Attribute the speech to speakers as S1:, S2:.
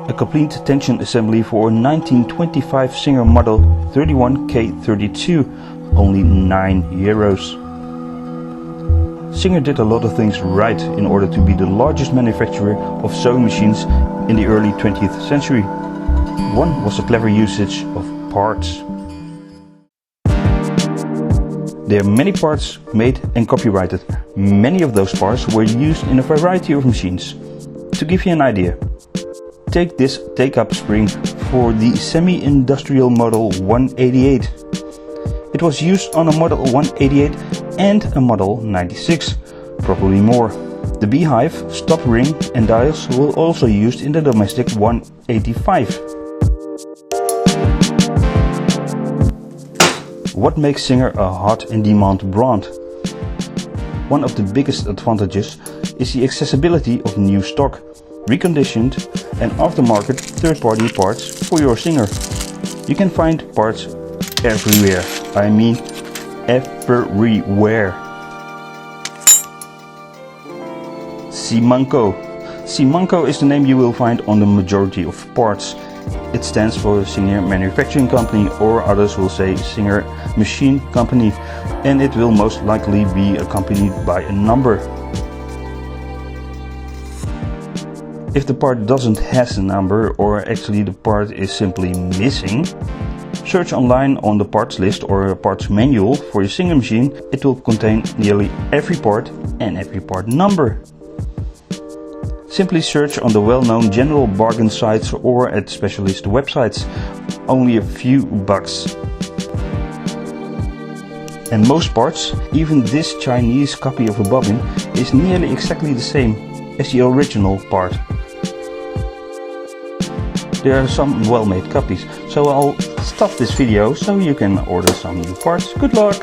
S1: A complete tension assembly for a 1925 Singer model 31K32, only €9. Singer did a lot of things right in order to be the largest manufacturer of sewing machines in the early 20th century. One was a clever usage of parts. There are many parts made and copyrighted. Many of those parts were used in a variety of machines. To give you an idea, take this take-up spring for the semi-industrial model 188. It was used on a model 188 and a model 96, probably more. The beehive, stop ring and dials were also used in the domestic 185. What makes Singer a hot in demand brand? One of the biggest advantages is the accessibility of new stock, reconditioned and aftermarket third-party parts for your Singer. You can find parts everywhere. I mean everywhere. Simanco. Simanco is the name you will find on the majority of parts. It stands for Singer Manufacturing Company, or others will say Singer Machine Company, and it will most likely be accompanied by a number. If the part doesn't have a number, or actually the part is simply missing, search online on the parts list or a parts manual for your Singer machine. It will contain nearly every part and every part number. Simply search on the well-known general bargain sites or at specialist websites. Only a few bucks. And most parts, even this Chinese copy of a bobbin, is nearly exactly the same as the original part. There are some well-made copies, so I'll stop this video so you can order some new parts. Good luck!